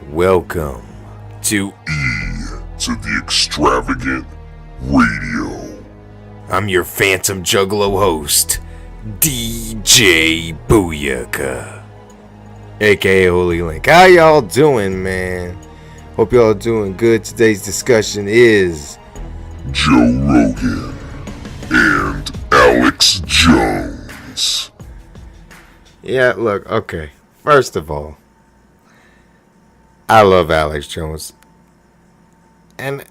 Welcome to to the extravagant radio. I'm your Phantom Juggalo host, DJ Booyaka, aka Holy Link. How y'all doing, man? Hope y'all doing good. Today's discussion is Joe Rogan and Alex Jones. Yeah, look, okay. First of all, I love Alex Jones. And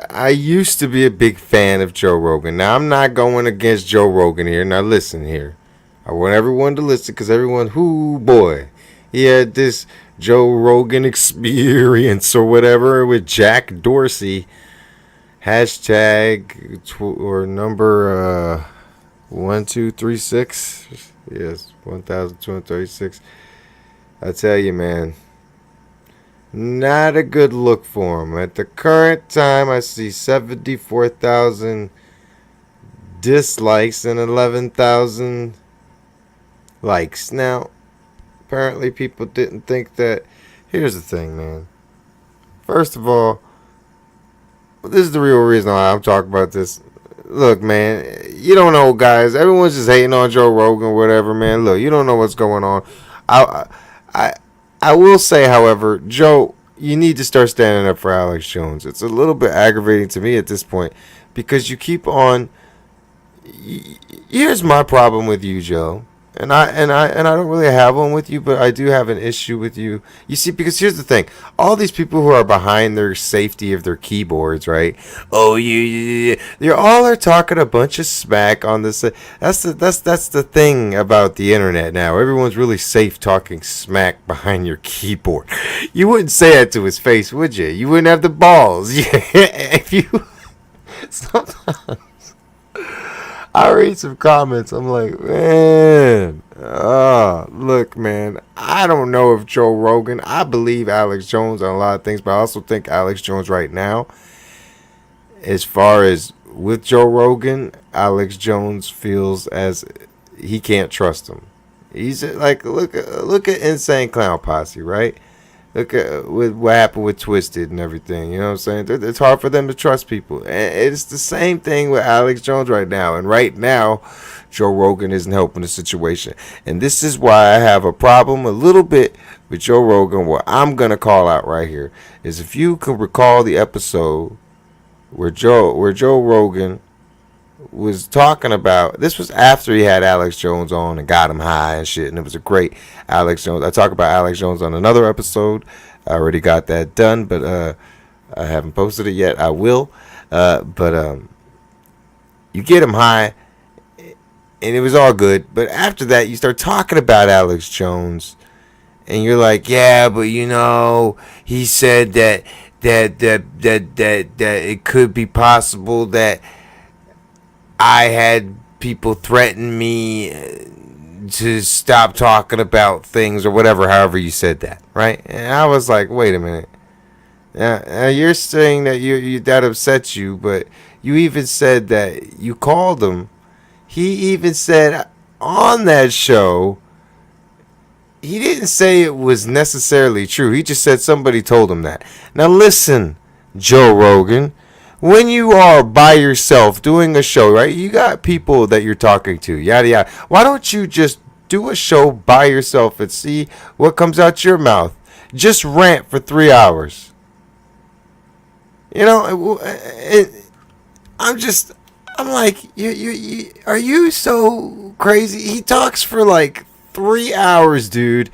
I used to be a big fan of Joe Rogan. Now, I'm not going against Joe Rogan here. Now, listen here. I want everyone to listen because everyone, boy, he had this Joe Rogan experience or whatever with Jack Dorsey. Hashtag or number 1236. Yes, 1236. I tell you, man. Not a good look for him. At the current time, I see 74,000 dislikes and 11,000 likes. Now, apparently people didn't think that. Here's the thing, man. First of all, this is the real reason why I'm talking about this. Look, man, you don't know, guys. Everyone's just hating on Joe Rogan or whatever, man. Look, you don't know what's going on. I will say, however, Joe, you need to start standing up for Alex Jones. It's a little bit aggravating to me at this point because you keep on. Here's my problem with you, Joe, and I don't really have one with you, but I do have an issue with you. You see, because here's the thing: all these people who are behind their safety of their keyboards, right? Oh, they all are talking a bunch of smack on this. That's the thing about the internet now. Everyone's really safe talking smack behind your keyboard. You wouldn't say that to his face, would you? You wouldn't have the balls. If you sometimes. I read some comments. I'm like, man, look, man, I don't know if Joe Rogan, I believe Alex Jones on a lot of things, but I also think Alex Jones right now, as far as with Joe Rogan, Alex Jones feels as he can't trust him. He's like, look at Insane Clown Posse, right? Look at what happened with Twisted and everything. You know what I'm saying? It's hard for them to trust people. And it's the same thing with Alex Jones right now. And right now, Joe Rogan isn't helping the situation. And this is why I have a problem a little bit with Joe Rogan. What I'm going to call out right here is if you can recall the episode where Joe Rogan was talking about, this was after he had Alex Jones on and got him high and shit, and it was a great Alex Jones. I talk about Alex Jones on another episode. I already got that done, but I haven't posted it yet. I will, but you get him high and it was all good, but after that you start talking about Alex Jones and you're like, yeah, but you know, he said that it could be possible that I had people threaten me to stop talking about things or whatever, however you said that, right? And I was like, wait a minute. Now you're saying that you that upsets you, but you even said that you called him. He even said on that show, he didn't say it was necessarily true. He just said somebody told him that. Now listen, Joe Rogan. When you are by yourself doing a show, right? You got people that you're talking to, yada yada. Why don't you just do a show by yourself and see what comes out your mouth? Just rant for 3 hours. You know, I'm like, you are you so crazy? He talks for like 3 hours, dude.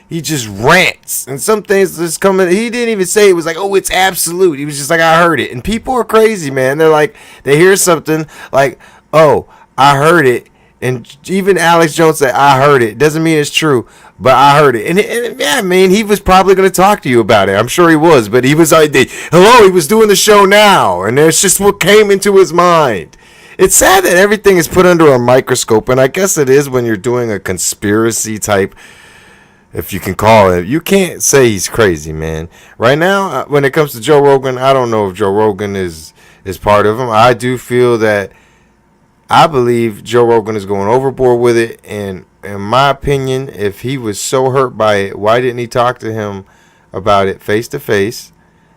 He just rants, and some things just coming. He didn't even say it was like, oh, it's absolute. He was just like, I heard it. And people are crazy, man. They're like, they hear something like, oh, I heard it. And even Alex Jones said, I heard it. Doesn't mean it's true, but I heard it. And yeah, man, he was probably going to talk to you about it. I'm sure he was, but he was like, hello, he was doing the show now. And it's just what came into his mind. It's sad that everything is put under a microscope, and I guess it is when you're doing a conspiracy type, if you can call it. You can't say he's crazy, man. Right now, when it comes to Joe Rogan, I don't know if Joe Rogan is part of him. I do feel that I believe Joe Rogan is going overboard with it, and in my opinion, if he was so hurt by it, why didn't he talk to him about it face to face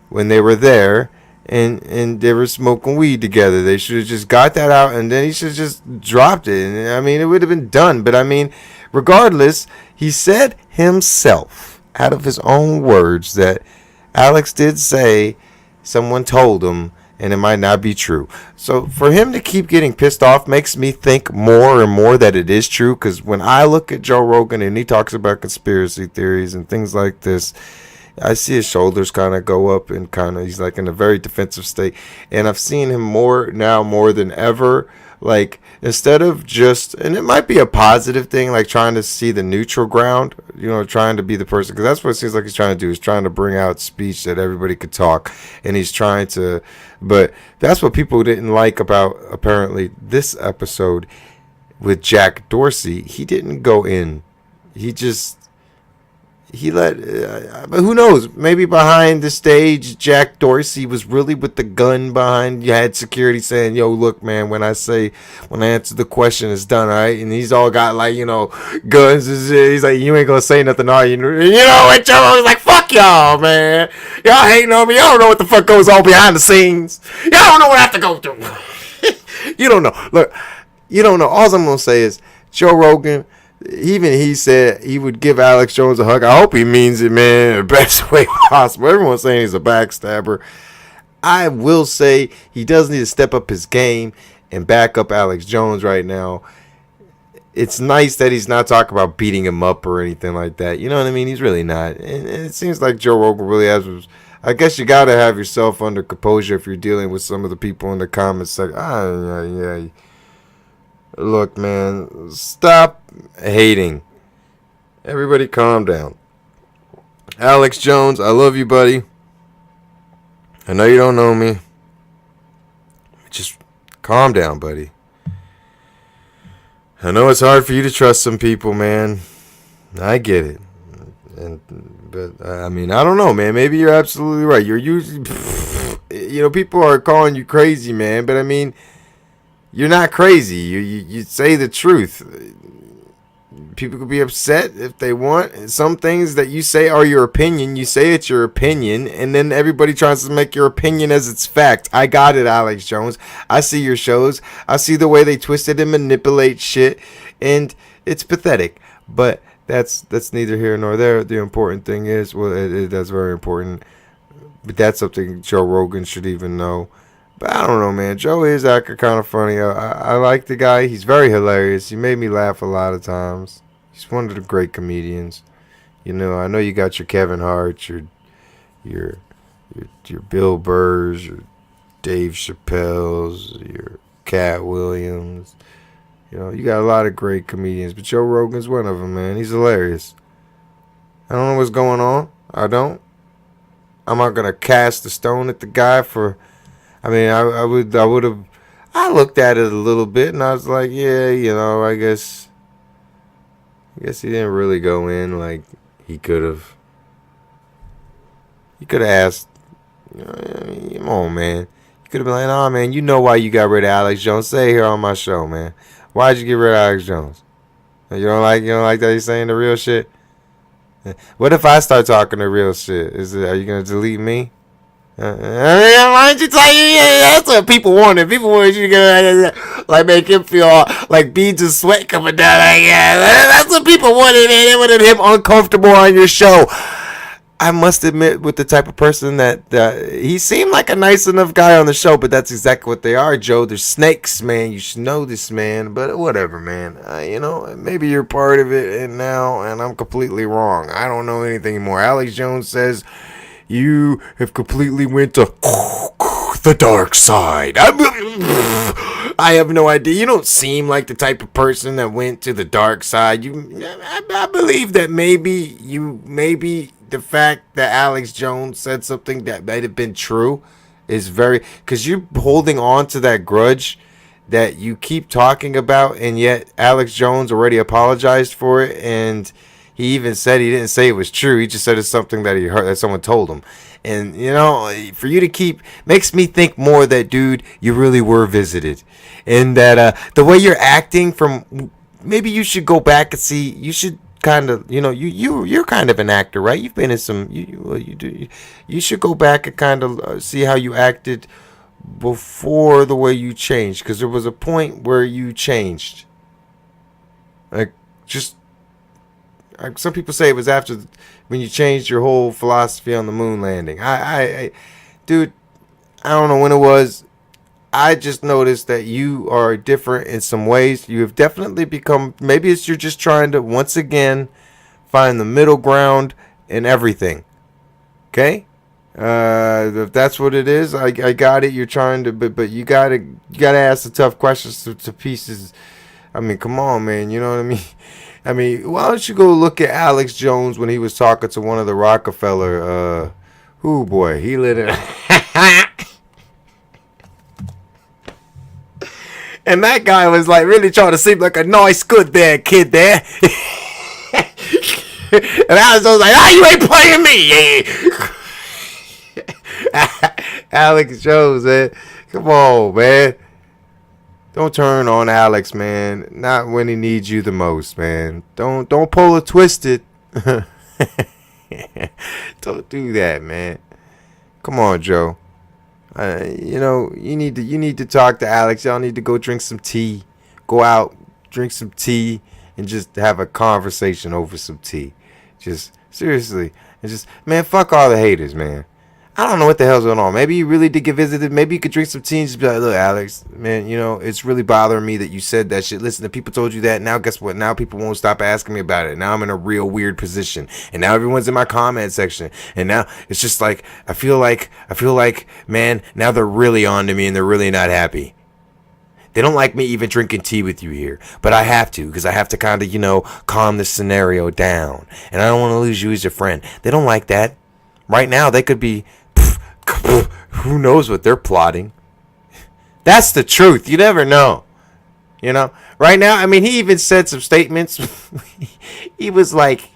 when they were there and they were smoking weed together. They should have just got that out, and then he should have just dropped it. And I mean, it would have been done. But I mean, regardless, he said himself, out of his own words, that Alex did say someone told him, and it might not be true. So for him to keep getting pissed off makes me think more and more that it is true. Because when I look at Joe Rogan and he talks about conspiracy theories and things like this, I see his shoulders kind of go up and kind of, he's like in a very defensive state. And I've seen him more than ever. Like, instead of just, and it might be a positive thing, like trying to see the neutral ground, you know, trying to be the person, because that's what it seems like he's trying to do. He's trying to bring out speech that everybody could talk. And he's trying to, but that's what people didn't like about, apparently, this episode with Jack Dorsey. He didn't go in. He let, but who knows? Maybe behind the stage, Jack Dorsey was really with the gun behind. You had security saying, "Yo, look, man, when I answer the question, it's done, all right?" And he's all got, like, you know, guns and shit. He's like, "You ain't gonna say nothing, are you?" You know, and Joe was like, "Fuck y'all, man. Y'all hating on me. Y'all don't know what the fuck goes on behind the scenes. Y'all don't know what I have to go through." You don't know. Look, you don't know. All I'm gonna say is, Joe Rogan, even he said he would give Alex Jones a hug. I hope he means it, man, in the best way possible. Everyone's saying he's a backstabber. I will say he does need to step up his game and back up Alex Jones right now. It's nice that he's not talking about beating him up or anything like that. You know what I mean? He's really not. And it seems like Joe Rogan really has. I guess you got to have yourself under composure if you're dealing with some of the people in the comments section. Yeah. Look, man, stop hating. Everybody calm down. Alex Jones, I love you, buddy. I know you don't know me. Just calm down, buddy. I know it's hard for you to trust some people, man. I get it. But I mean, I don't know, man. Maybe you're absolutely right. You're usually, you know, people are calling you crazy, man. But I mean, you're not crazy. You say the truth. People could be upset if they want. Some things that you say are your opinion. You say it's your opinion, and then everybody tries to make your opinion as its fact. I got it, Alex Jones. I see your shows. I see the way they twist it and manipulate shit, and it's pathetic. But that's neither here nor there. The important thing is, that's very important. But that's something Joe Rogan should even know. But I don't know, man. Joe is acting kind of funny. I like the guy. He's very hilarious. He made me laugh a lot of times. He's one of the great comedians. You know, I know you got your Kevin Hart, your Bill Burrs, your Dave Chappelle's, your Cat Williams. You know, you got a lot of great comedians, but Joe Rogan's one of them, man. He's hilarious. I don't know what's going on. I don't. I'm not gonna cast a stone at the guy for. I mean, I would have. I looked at it a little bit, and I was like, yeah, you know, I guess he didn't really go in like he could have. He could have asked, you know, I mean, come on, man. You could have been like, nah, man, you know why you got rid of Alex Jones? Say it here on my show, man. Why'd you get rid of Alex Jones? You don't like that he's saying the real shit? What if I start talking the real shit? Are you gonna delete me? Why don't you tell you? That's what people wanted. People wanted you to like make him feel like beads of sweat coming down. Like, yeah, that's what people wanted, man. They wanted him uncomfortable on your show. I must admit, with the type of person that he seemed like a nice enough guy on the show, but that's exactly what they are, Joe. They're snakes, man. You should know this, man. But whatever, man. You know, maybe you're part of it and now, and I'm completely wrong. I don't know anything anymore. Alex Jones says you have completely went to the dark side. I have no idea. You don't seem like the type of person that went to the dark side. I believe that maybe the fact that Alex Jones said something that might have been true is very, because you're holding on to that grudge that you keep talking about, and yet Alex Jones already apologized for it, and he even said he didn't say it was true. He just said it's something that he heard, that someone told him. And, you know, for you to keep, makes me think more that, dude, you really were visited. And that the way you're acting from, maybe you should go back and see, you should kind of, you're kind of an actor, right? You've been in some, you should go back and kind of see how you acted before the way you changed, because there was a point where you changed. Like, just, like some people say it was after when you changed your whole philosophy on the moon landing. Dude, I don't know when it was. I just noticed that you are different in some ways. You have definitely become, maybe it's you're just trying to once again find the middle ground in everything. Okay? If that's what it is, I got it. You're trying to, but you gotta ask the tough questions to pieces. I mean, come on, man. You know what I mean? I mean, why don't you go look at Alex Jones when he was talking to one of the Rockefeller? Boy, he lit it. And that guy was like really trying to seem like a nice, good there kid there. And Alex was like, you ain't playing me. Alex Jones, man. Come on, man. Don't turn on Alex, man. Not when he needs you the most, man. Don't pull a twisted. Don't do that, man. Come on, Joe. You need to talk to Alex. Y'all need to go drink some tea. Go out, drink some tea, and just have a conversation over some tea. Just seriously, and just, man, fuck all the haters, man. I don't know what the hell's going on. Maybe you really did get visited. Maybe you could drink some tea and just be like, look, Alex, man, it's really bothering me that you said that shit. Listen, the people told you that. Now, guess what? Now people won't stop asking me about it. Now I'm in a real weird position. And now everyone's in my comment section. And now it's just like, I feel like, man, now they're really on to me and they're really not happy. They don't like me even drinking tea with you here. But I have to, because I have to kind of, calm the scenario down. And I don't want to lose you as your friend. They don't like that. Right now, they could be... who knows what they're plotting? That's the truth. You never know. Right now, I mean, he even said some statements. He was like,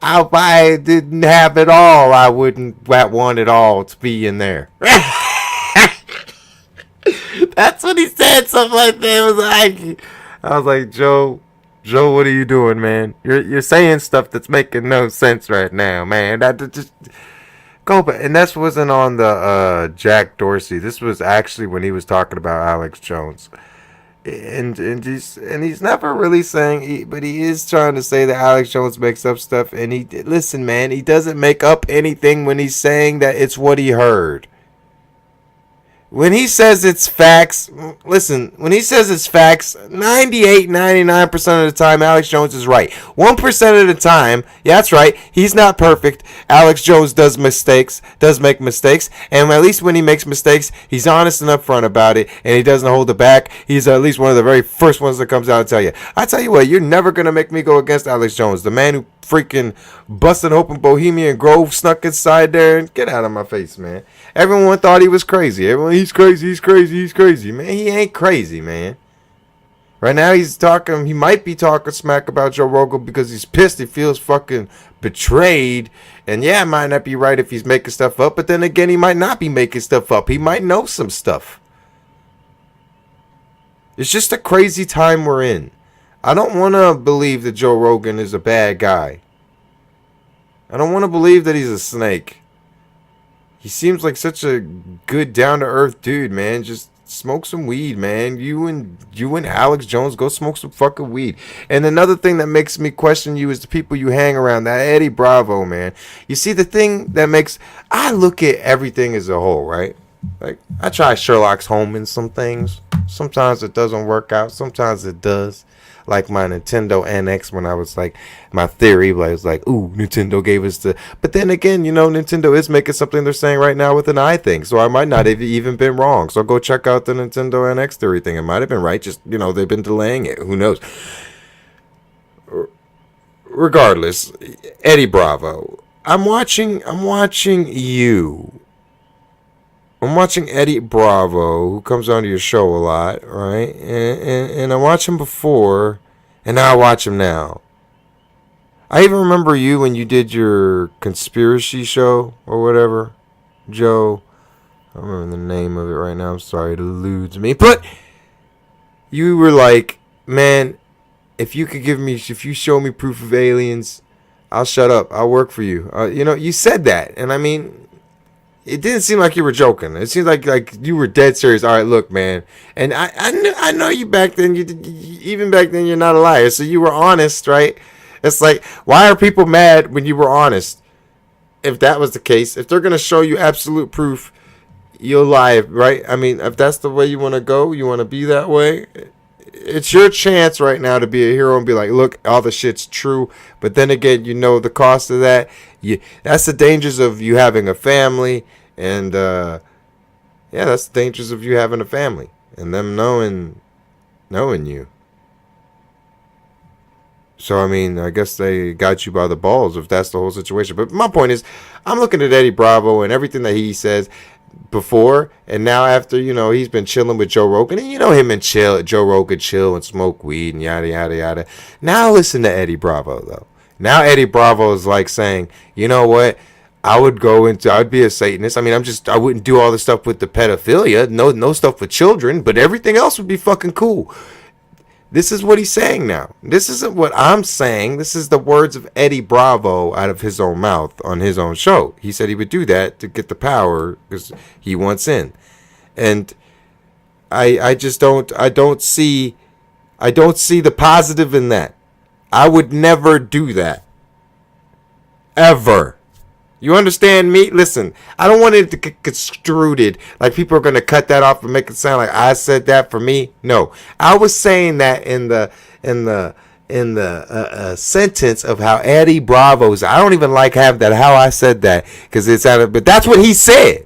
if I didn't have it all, I wouldn't want it all to be in there. That's what he said. Something like that. I was like, Joe, what are you doing, man? You're saying stuff that's making no sense right now, man. That just... Go back, and this wasn't on the Jack Dorsey. This was actually when he was talking about Alex Jones, and he's never really saying, but he is trying to say that Alex Jones makes up stuff. And listen, man, he doesn't make up anything when he's saying that it's what he heard. When he says it's facts, listen, when he says it's facts, 98, 99% of the time, Alex Jones is right. 1% of the time, yeah, that's right, he's not perfect. Alex Jones does make mistakes, and at least when he makes mistakes, he's honest and upfront about it, and he doesn't hold it back. He's at least one of the very first ones that comes out and tell you. I tell you what, you're never going to make me go against Alex Jones, the man who freaking busted open Bohemian Grove, snuck inside there, and get out of my face, man. Everyone thought he was crazy. He's crazy. Man, he ain't crazy, man. Right now he might be talking smack about Joe Rogan because he's pissed. He feels fucking betrayed. And yeah, it might not be right if he's making stuff up, but then again, he might not be making stuff up. He might know some stuff. It's just a crazy time we're in. I don't want to believe that Joe Rogan is a bad guy. I don't want to believe that he's a snake. He seems like such a good, down-to-earth dude, man. Just smoke some weed, man. You and Alex Jones, go smoke some fucking weed. And another thing that makes me question you is the people you hang around. That Eddie Bravo, man. You see, the thing that makes... I look at everything as a whole, right? Like, I try Sherlock Holmes in some things. Sometimes it doesn't work out. Sometimes it does. Like my Nintendo NX when I was like, my theory was like, ooh, Nintendo gave us the... But then again, Nintendo is making something they're saying right now with an eye thing. So I might not have even been wrong. So go check out the Nintendo NX theory thing. It might have been right. Just, they've been delaying it. Who knows? Regardless, Eddie Bravo. I'm watching you. I'm watching Eddie Bravo, who comes onto your show a lot, right? And I watched him before, and now I watch him now. I even remember you when you did your conspiracy show or whatever, Joe. I don't remember the name of it right now. I'm sorry, it eludes me. But you were like, man, if you show me proof of aliens, I'll shut up. I'll work for you. You said that, and I mean, it didn't seem like you were joking. It seemed like you were dead serious. All right, look, man, and I know you back then. Even back then, you're not a liar, so you were honest, right? It's like, why are people mad when you were honest? If that was the case, if they're gonna show you absolute proof, you'll lie, right? I mean, if that's the way you want to go, you want to be that way. It's your chance right now to be a hero and be like, look, all the shit's true. But then again, the cost of that. That's the dangers of you having a family. And, that's the dangers of you having a family. And them knowing you. So, I mean, I guess they got you by the balls if that's the whole situation. But my point is, I'm looking at Eddie Bravo and everything that he says before and now after, he's been chilling with Joe Rogan, and him and Joe Rogan chill and smoke weed and yada yada yada. Now listen to Eddie Bravo though. Now Eddie Bravo is like saying, you know what, I'd be a Satanist. I mean, I wouldn't do all the stuff with the pedophilia, no stuff with children, but everything else would be fucking cool. This is what he's saying now. This isn't what I'm saying. This is the words of Eddie Bravo out of his own mouth on his own show. He said he would do that to get the power because he wants in. And I don't see the positive in that. I would never do that. Ever. You understand me? Listen, I don't want it to get construed like people are going to cut that off and make it sound like I said that for me. No, I was saying that in the sentence of how Eddie Bravo's. I don't even like having that how I said that because it sounded, but that's what he said.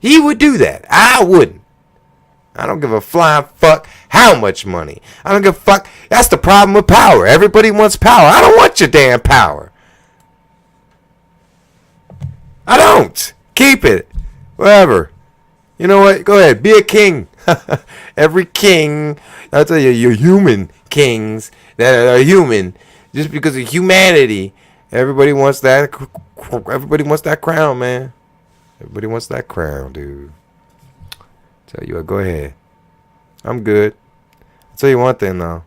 He would do that. I wouldn't. I don't give a flying fuck how much money. I don't give a fuck. That's the problem with power. Everybody wants power. I don't want your damn power. I don't. Keep it. Whatever. You know what? Go ahead. Be a king. Every king, I'll tell you, you're human kings that are human. Just because of humanity, everybody wants that. Everybody wants that crown, man. Everybody wants that crown, dude. Tell you what, go ahead. I'm good. I'll tell you one thing, though.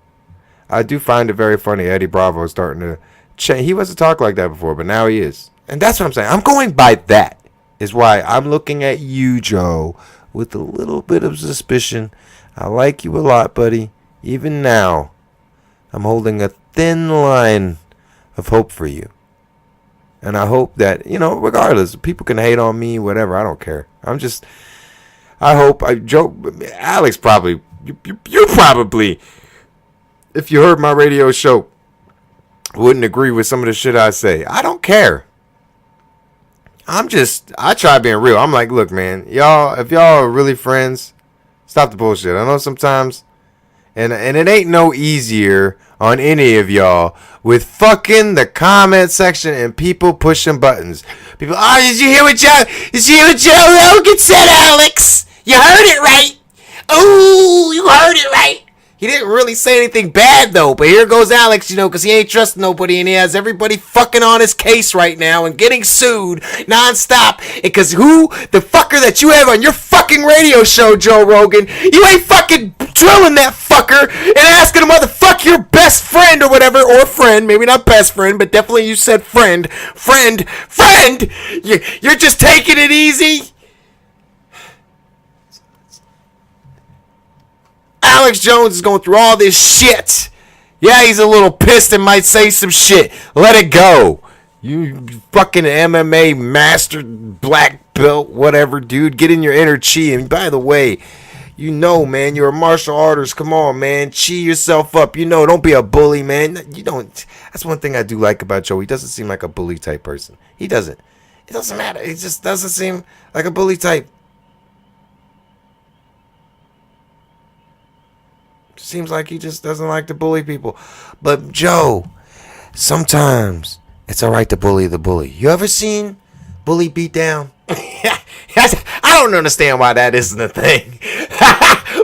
I do find it very funny Eddie Bravo is starting to change. He wasn't talk like that before, but now he is. And that's what I'm saying. I'm going by that. Is why I'm looking at you, Joe, with a little bit of suspicion. I like you a lot, buddy. Even now, I'm holding a thin line of hope for you. And I hope that, regardless, people can hate on me, whatever. I don't care. Alex probably, you probably, if you heard my radio show, wouldn't agree with some of the shit I say. I don't care. I try being real. I'm like, look, man, if y'all are really friends, stop the bullshit. I know sometimes, and it ain't no easier on any of y'all with fucking the comment section and people pushing buttons. People, did you hear what Joe Rogan said, Alex? You heard it right. Oh, you heard it right. He didn't really say anything bad, though. But here goes Alex, because he ain't trusting nobody. And he has everybody fucking on his case right now and getting sued nonstop. Because the fucker that you have on your fucking radio show, Joe Rogan, you ain't fucking drilling that fucker and asking him motherfuck your best friend or whatever. Or friend. Maybe not best friend, but definitely you said friend. Friend. You're just taking it easy. Alex Jones is going through all this shit. Yeah, he's a little pissed and might say some shit. Let it go. You fucking MMA master, black belt, whatever, dude. Get in your inner chi. And by the way, man, you're a martial artist. Come on, man. Chi yourself up. Don't be a bully, man. That's one thing I do like about Joe. He doesn't seem like a bully type person. He doesn't. It doesn't matter. He just doesn't seem like a bully type. Seems like he just doesn't like to bully people. But Joe, sometimes it's all right to bully the bully. You ever seen bully beat down? I don't understand why that isn't a thing.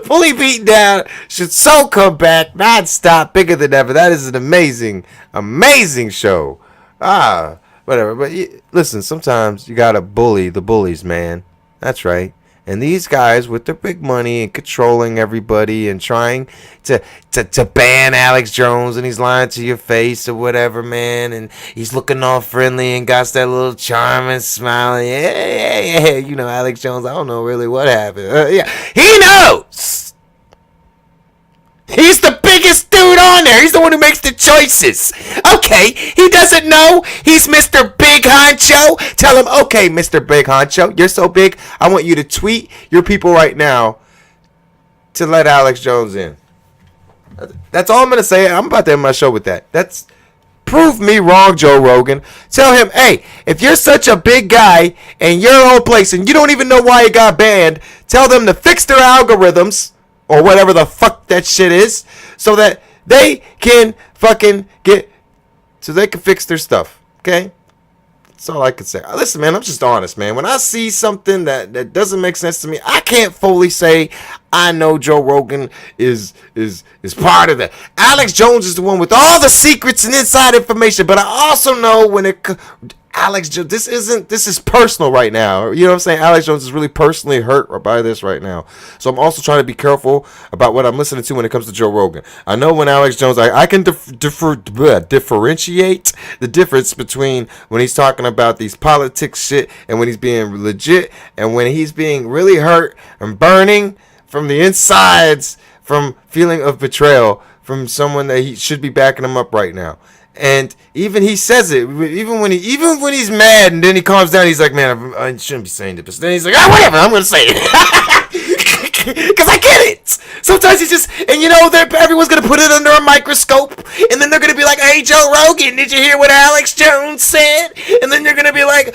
Bully beat down should so come back non-stop, bigger than ever. That is an amazing, amazing show. Whatever. But listen, sometimes you gotta bully the bullies, man. That's right. And these guys with their big money and controlling everybody and trying to ban Alex Jones, and he's lying to your face or whatever, man. And he's looking all friendly and got that little charming smile. Yeah. You know, Alex Jones, I don't know really what happened. Yeah, he knows. He's the biggest dude on there. He's the one who makes the choices. Okay, he doesn't know he's Mr. Big Honcho. Tell him, okay, Mr. Big Honcho, you're so big, I want you to tweet your people right now to let Alex Jones in. That's all I'm going to say. I'm about to end my show with that. That's prove me wrong, Joe Rogan. Tell him, hey, if you're such a big guy and you're your own place and you don't even know why you got banned, tell them to fix their algorithms or whatever the fuck that shit is, so that they can fucking so they can fix their stuff, okay? That's all I can say. Listen, man, I'm just honest, man. When I see something that doesn't make sense to me, I can't fully say I know Joe Rogan is part of that. Alex Jones is the one with all the secrets and inside information, but I also know when Alex Jones, this is personal right now. You know what I'm saying? Alex Jones is really personally hurt by this right now. So I'm also trying to be careful about what I'm listening to when it comes to Joe Rogan. I know when Alex Jones, I can differentiate the difference between when he's talking about these politics shit and when he's being legit and when he's being really hurt and burning from the insides from feeling of betrayal from someone that he should be backing him up right now. And even he says it, even when he's mad, and then he calms down. He's like, "Man, I shouldn't be saying this." But then he's like, "Ah, whatever, I'm gonna say it because I get it." Sometimes he just, and you know, everyone's gonna put it under a microscope, and then they're gonna be like, "Hey, Joe Rogan, did you hear what Alex Jones said?" And then you're gonna be like,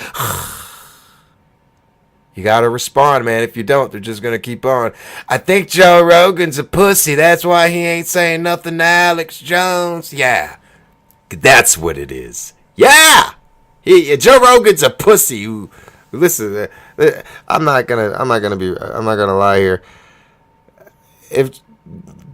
"You gotta respond, man. If you don't, they're just gonna keep on." I think Joe Rogan's a pussy. That's why he ain't saying nothing to Alex Jones. Yeah. That's what it is. Yeah, Joe Rogan's a pussy. Who listen? I'm not gonna lie here. If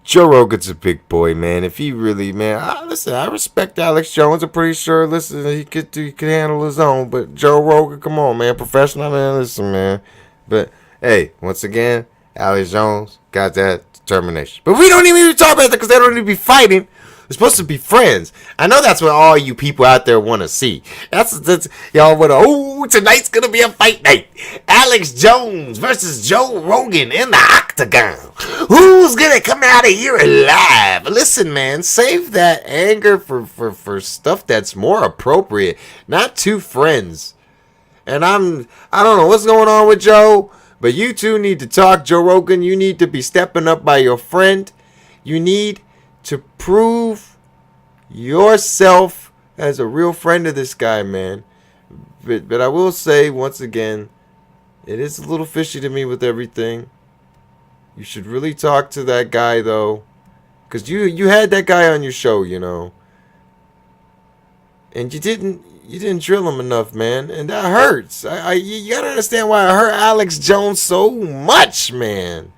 Joe Rogan's a big boy, man. If he really, man, I respect Alex Jones. I'm pretty sure. Listen, he could handle his own. But Joe Rogan, come on, man, professional, man. Listen, man. But hey, once again, Alex Jones got that determination. But we don't even talk about that because they don't need to be fighting. They're supposed to be friends. I know that's what all you people out there want to see. That's y'all want to. Oh, tonight's gonna be a fight night. Alex Jones versus Joe Rogan in the octagon. Who's gonna come out of here alive? Listen, man, save that anger for stuff that's more appropriate. Not two friends. And I don't know what's going on with Joe, but you two need to talk. Joe Rogan, you need to be stepping up by your friend. You need to prove yourself as a real friend of this guy, man. But I will say, once again, it is a little fishy to me with everything. You should really talk to that guy, though. Because you had that guy on your show, you know. And you didn't drill him enough, man. And that hurts. You gotta understand why I hurt Alex Jones so much, man.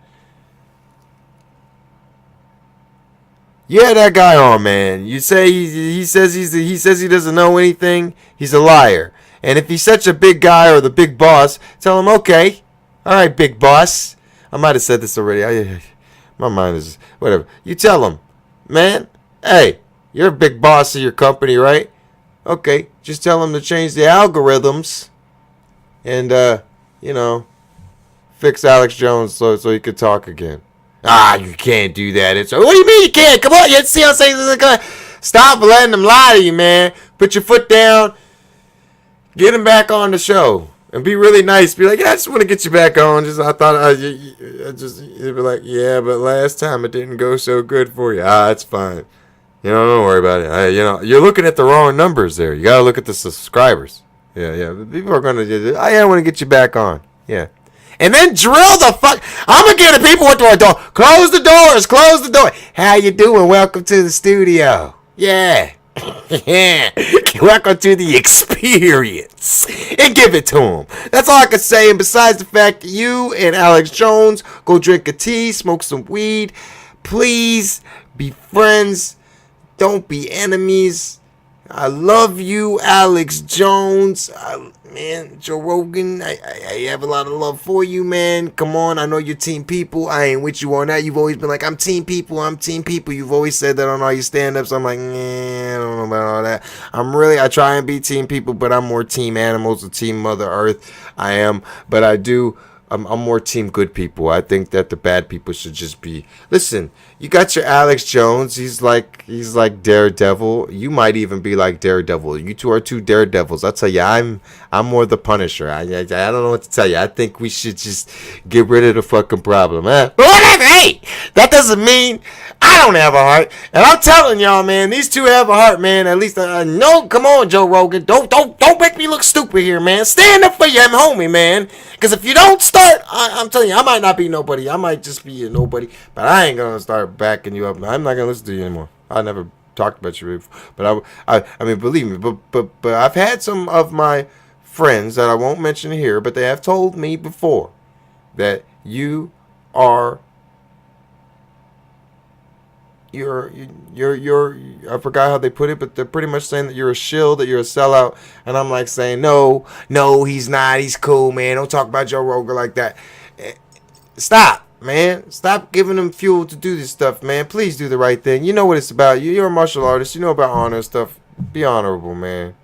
Yeah, that guy on, man. You say he says he doesn't know anything. He's a liar. And if he's such a big guy or the big boss, tell him, okay, all right, big boss. I might have said this already. My mind is whatever. You tell him, man. Hey, you're a big boss of your company, right? Okay, just tell him to change the algorithms, and fix Alex Jones so he could talk again. You can't do that. What do you mean you can't? Come on, you see how I'm saying? Stop letting them lie to you, man. Put your foot down. Get him back on the show. And be really nice. Be like, yeah, I just want to get you back on. You'd be like, yeah, but last time it didn't go so good for you. It's fine. Don't worry about it. You're looking at the wrong numbers there. You got to look at the subscribers. Yeah. People are going to, I want to get you back on. Yeah. And then drill the fuck. I'm going to get the people at the door. Close the doors. Close the door. How you doing? Welcome to the studio. Yeah. Yeah. Welcome to the experience. And give it to him. That's all I can say. And besides the fact that you and Alex Jones go drink a tea, smoke some weed, please be friends. Don't be enemies. I love you, Alex Jones. Man, Joe Rogan, I have a lot of love for you, man. Come on, I know you're team people. I ain't with you on that. You've always been like, I'm team people. You've always said that on all your stand-ups. I'm like, I don't know about all that. I try and be team people, but I'm more team animals or team Mother Earth. I am, but I'm more team good people. I think that the bad people should just be. Listen, you got your Alex Jones. He's like Daredevil. You might even be like Daredevil. You two are two Daredevils. I'll tell you, I'm more the Punisher. I don't know what to tell you. I think we should just get rid of the fucking problem, huh? But whatever. Hey, that doesn't mean I don't have a heart. And I'm telling y'all, man, these two have a heart, man. At least I know. Come on, Joe Rogan. Don't make me look stupid here, man. Stand up for your homie, man. Because if you don't start, I'm telling you, I might not be nobody. I might just be a nobody. But I ain't going to start backing you up. I'm not going to listen to you anymore. I never talked about you before. But I mean, believe me. But I've had some of my friends that I won't mention here, but they have told me before that you're I forgot how they put it, but they're pretty much saying that you're a shill, that you're a sellout. And I'm like saying, no, he's not. He's cool, man. Don't talk about Joe Rogan like that. Stop, man. Stop giving him fuel to do this stuff, man. Please do the right thing. You know what it's about. You're a martial artist. You know about honor stuff. Be honorable, man.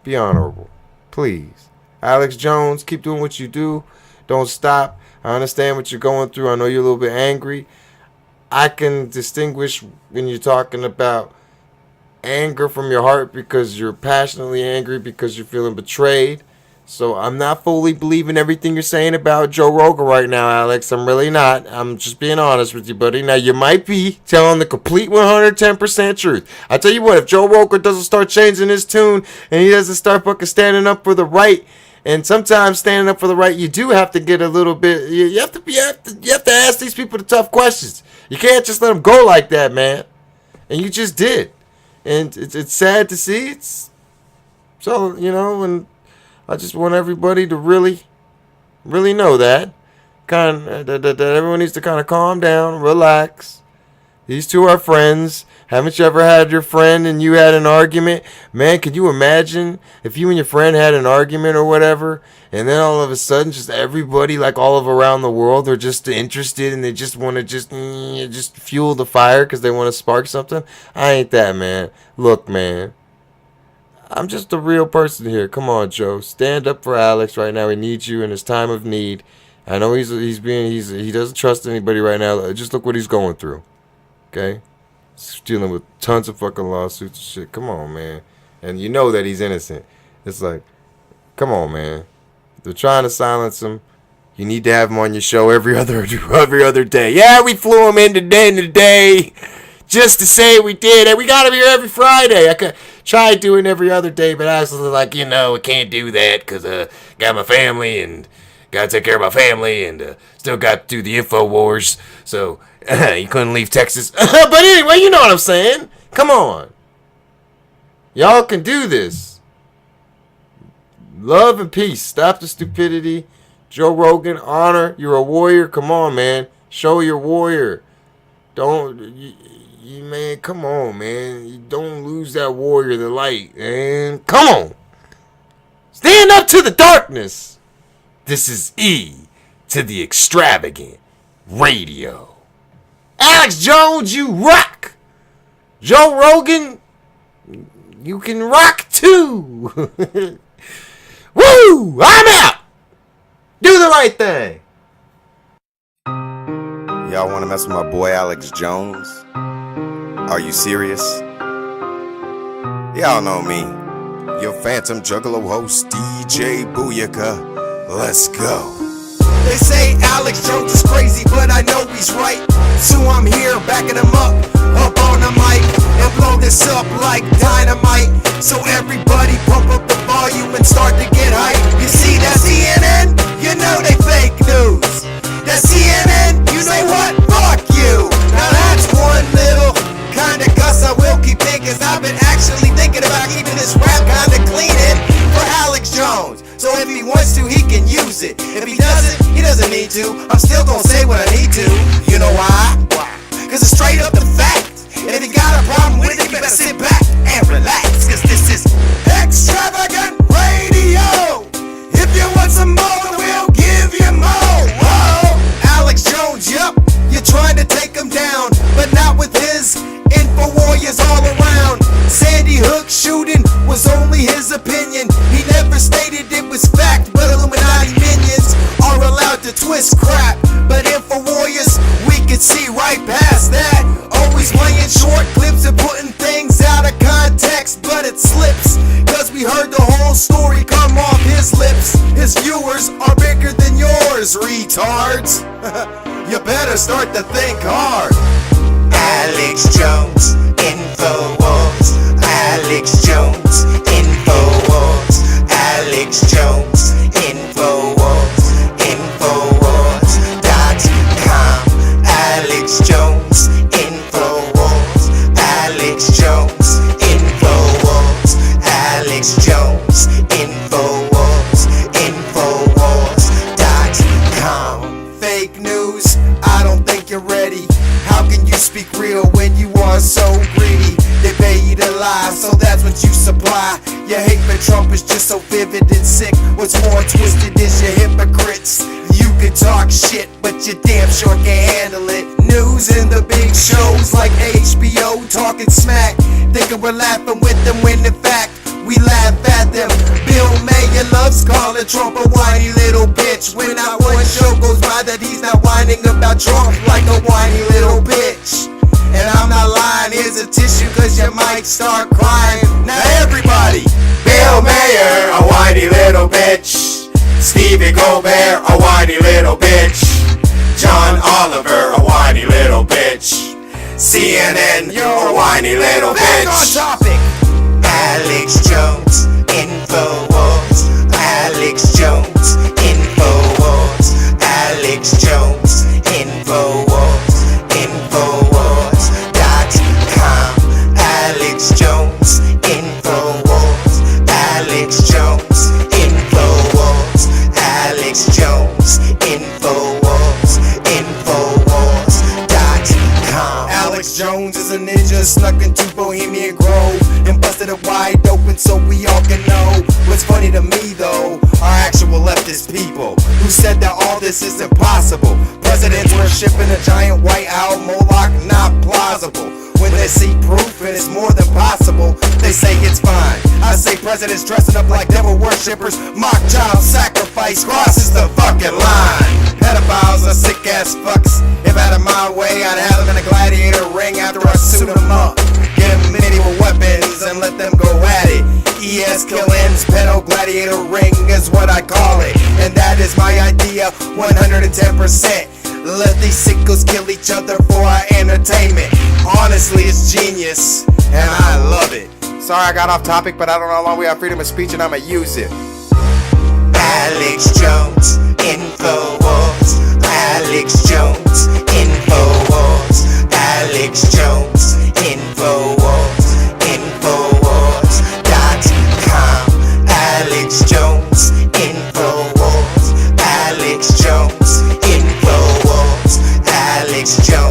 Be honorable. Please. Alex Jones, keep doing what you do. Don't stop. I understand what you're going through. I know you're a little bit angry. I can distinguish when you're talking about anger from your heart because you're passionately angry because you're feeling betrayed. So I'm not fully believing everything you're saying about Joe Rogan right now, Alex. I'm really not. I'm just being honest with you, buddy. Now, you might be telling the complete 110% truth. I tell you what, if Joe Rogan doesn't start changing his tune and he doesn't start fucking standing up for the right, and sometimes standing up for the right, you do have to get a little bit. You have to ask these people the tough questions. You can't just let them go like that, man. And you just did, and it's sad to see. It's so, and I just want everybody to really know that that everyone needs to kind of calm down, relax. These two are friends. Haven't you ever had your friend and you had an argument? Man, could you imagine if you and your friend had an argument or whatever, and then all of a sudden just everybody, like all of around the world, are just interested and they just want to just fuel the fire because they want to spark something? I ain't that, man. Look, man. I'm just a real person here. Come on, Joe. Stand up for Alex right now. He needs you in his time of need. I know he doesn't trust anybody right now. Just look what he's going through. Okay? He's dealing with tons of fucking lawsuits and shit. Come on, man. And you know that he's innocent. It's like, come on, man. They're trying to silence him. You need to have him on your show every other day. Yeah, we flew him in today. Just to say we did. And we got him here every Friday. I could try doing every other day, but I was like, I can't do that because got my family and got to take care of my family and still got to do the info wars. So you couldn't leave Texas. But anyway, you know what I'm saying. Come on. Y'all can do this. Love and peace. Stop the stupidity. Joe Rogan, honor. You're a warrior. Come on, man. Show your warrior. Man, come on, man. You don't lose that warrior, the light, man. Come on. Stand up to the darkness. This is E to the Extravagant Radio. Alex Jones, you rock. Joe Rogan, you can rock too. Woo! I'm out. Do the right thing. Y'all want to mess with my boy Alex Jones? Are you serious? Y'all know me. Your phantom juggalo host, DJ Booyaka. Let's go. They say Alex Jones is crazy, but I know he's right. So I'm here backing him up on the mic, and blow this up like dynamite. So everybody pump up the volume and start to get hype. You see that CNN? You know they fake news. That CNN, you know what? Fuck you. Now that's one little kind of cuss I will keep in, cause I've been actually thinking about keeping this rap kind of cleaning for Alex Jones. So if he wants to, he can use it. If he doesn't need to. I'm still gonna say what I need to. You know why? Cause it's straight up the fact. If you got a problem with it, you better sit back and relax, cause this is Extravagant Radio. If you want some more, we'll give you more. Whoa, Alex Jones, yup, you're trying to take him down, but not with his info warriors all around. Sandy Hook shooting was only his opinion. He never stated it was fact, but Illuminati minions are allowed to twist crap. But info warriors, we can see right past that. Always playing short clips and putting things out of context, but it slips, cause we heard the whole story come off his lips. His viewers are bigger than yours, retards. You better start to think hard. Alex Jones, Infowars. Alex Jones, Infowars. Alex Jones, Infowars. Infowars.com. Alex Jones, Infowars. Alex Jones, Infowars. Alex Jones, Infowars. Infowars.com. Fake news, I don't think you're ready. How can you speak real when you are so greedy? They pay you to lie, so that's what you supply. Your hate for Trump is just so vivid and sick. What's more twisted is your hypocrites. You can talk shit, but you damn sure can't handle it. News and the big shows like HBO talking smack, thinking we're laughing with them when in fact we laugh at them. Bill Mayer loves calling Trump a whiny little bitch, when not one show goes by that he's not whining about Trump like a whiny little bitch. And I'm not lying, here's a tissue cause you might start crying. Now everybody, Bill Mayer, a whiny little bitch. Stevie Colbert, a whiny little bitch. John Oliver, a whiny little bitch. CNN, you're a whiny little bitch. Back on topic. Alex Jones, Infowars. Alex Jones, Infowars. Alex Jones, Infowars. Infowars.com. Alex Jones, Infowars. Alex Jones, Infowars. Alex Jones, Infowars. Infowars.com. Alex Jones is a ninja snuck into Bohemian Grove and busted it wide open so we all can know. What's funny to me though are actual leftist people who said that all this is impossible. Presidents worshiping a giant white owl Moloch, not plausible. When they see proof and it's more than possible, they say it's fine. I say presidents dressing up like devil worshippers, mock child sacrifice crosses the fucking line. Pedophiles are sick ass fucks. If out of my way, I'd have them in a gladiator ring after I suit them up. Get them medieval weapons and let them go at it. ES killings, pedo gladiator ring is what I call it. And that is my idea, 110%. Let these sickos kill each other for our entertainment. Honestly, it's genius, and I love it. Sorry I got off topic, but I don't know how long we have freedom of speech, and I'ma use it. Alex Jones, Infowars. Alex Jones, Infowars. Alex Jones, Infowars. Infowars.com. Alex Jones, Infowars. Alex Jones, Infowars. Alex Jones.